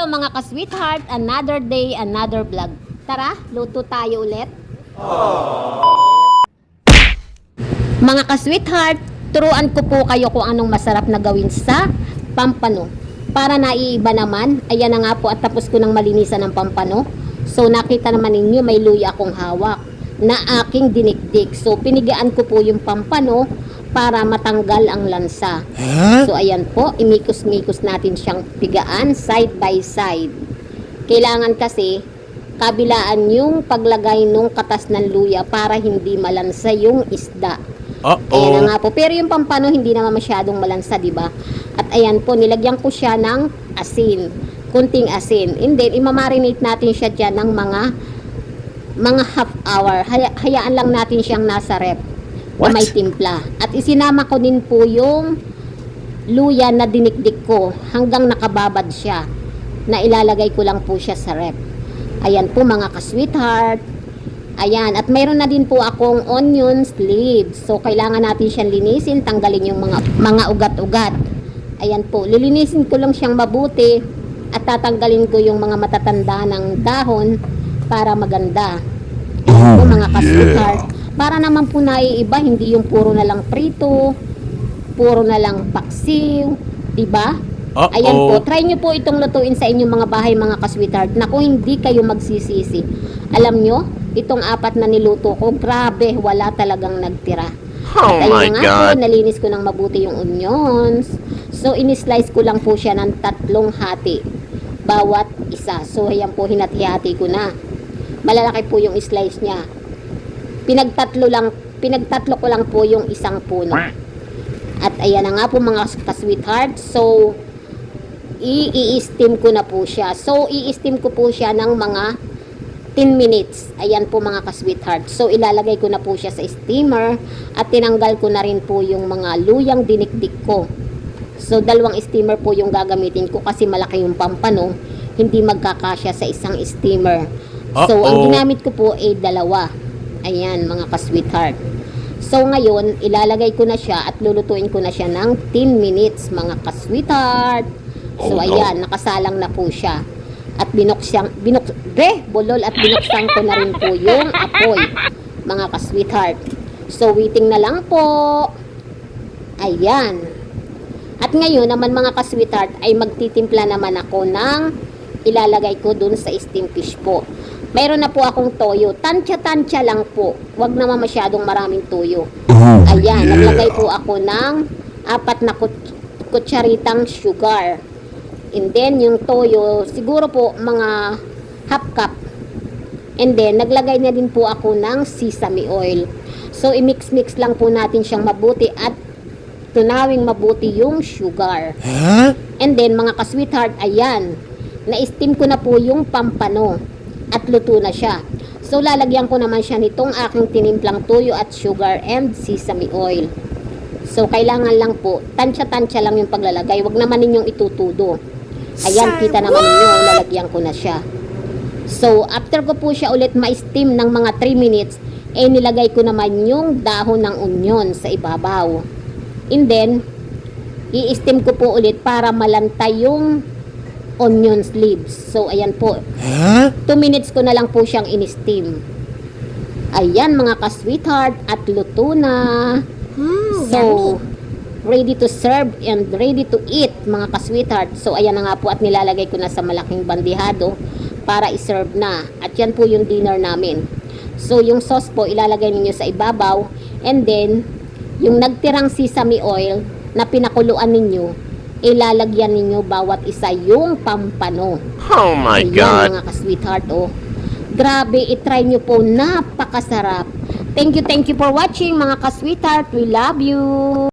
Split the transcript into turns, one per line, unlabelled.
Hello mga ka-sweetheart, another day, another vlog. Tara, luto tayo ulit. Mga ka-sweetheart, turuan ko po kayo kung anong masarap na gawin sa pampano. Para naiiba naman, ayan na nga po at tapos ko nang malinisan ng pampano. So nakita naman ninyo may luya akong hawak na aking dinikdik. So pinigaan ko po yung pampano para matanggal ang lansa. So ayan po, imikos-mikos natin siyang pigaan side by side. Kailangan kasi kabilaan yung paglagay nung katas ng luya para hindi malansa yung isda. Ayan na nga po. Pero yung pampano hindi naman masyadong malansa, di ba? At ayan po, nilagyan ko siya ng asin. Kunting asin. And then, imamarinate natin siya dyan ng mga half hour. Hayaan lang natin siyang nasa rep. Na may timpla. At isinama ko din po yung luya na dinikdik ko hanggang nakababad siya. Na ilalagay ko lang po siya sa rep. Ayan po mga ka-sweetheart. Ayan. At mayroon na din po akong onion leaves. So, kailangan natin siyang linisin. Tanggalin yung mga ugat-ugat. Ayan po. Lilinisin ko lang siyang mabuti. At tatanggalin ko yung mga matatanda ng dahon para maganda. Ayan po mga ka-sweetheart. Para naman po naiiba, hindi yung puro na lang prito, puro na lang paksiw, diba? Ayan po, try nyo po itong lutuin sa inyong mga bahay mga ka-sweetheart na kung hindi kayo magsisisi. Alam nyo, itong apat na niluto ko, grabe, wala talagang nagtira. At ayun nga po, nalinis ko ng mabuti yung onions. So, in-slice ko lang po siya ng 3 hati, bawat isa. So, ayan po, hinati-hati ko na. Malalaki po yung slice niya. Pinagtatlo ko lang po yung isang puno. At ayan na nga po mga ka-sweetheart. So, i-steam ko na po siya. So, i-steam ko po siya ng mga 10 minutes. Ayan po mga ka-sweetheart. So, ilalagay ko na po siya sa steamer. At tinanggal ko na rin po yung mga luyang dinikdik ko. So, 2 steamer po yung gagamitin ko kasi malaki yung pampano. Hindi magkakasya sa isang steamer. So, ang ginamit ko po ay 2. Ayan, mga ka-sweetheart. So, ngayon, ilalagay ko na siya at lulutuin ko na siya ng 10 minutes, mga ka-sweetheart. So, ayan, nakasalang na po siya. At binuksan ko na rin po yung apoy, mga ka-sweetheart. So, waiting na lang po. Ayan. At ngayon naman, mga ka-sweetheart, ay magtitimpla naman ako ng ilalagay ko dun sa steam fish po. Mayroon na po akong toyo. Tansya-tansya lang po. Huwag naman masyadong maraming toyo. Ayan, naglagay po ako ng 4 na kutsaritang sugar. And then, yung toyo, siguro po mga half cup. And then, naglagay na din po ako ng sesame oil. So, i-mix-mix lang po natin siyang mabuti at tunawing mabuti yung sugar. And then, mga ka-sweetheart, ayan, na-steam ko na po yung pampano. At luto na siya. So, lalagyan ko naman siya nitong aking tinimplang toyo at sugar and sesame oil. So, kailangan lang po, tansya-tansya lang yung paglalagay. Huwag naman ninyong itutudo. Ayan, kita naman ninyo, lalagyan ko na siya. So, after ko po siya ulit ma-steam ng mga 3 minutes, nilagay ko naman yung dahon ng onion sa ibabaw. And then, i-steam ko po ulit para malantay yung onion leaves. So, ayan po. 2 minutes ko na lang po siyang in-steam. Ayan, mga ka-sweetheart. At luto na. So, ready to serve and ready to eat, mga ka-sweetheart. So, ayan na nga po. At nilalagay ko na sa malaking bandihado para i-serve na. At yan po yung dinner namin. So, yung sauce po, ilalagay ninyo sa ibabaw. And then, yung nagtirang sesame oil na pinakuluan ninyo, ilalagyan ninyo bawat isa yung pampano.
Oh my God!
Ayan, mga ka-sweetheart, oh. Grabe, itry nyo po. Napakasarap. Thank you for watching, mga ka-sweetheart. We love you.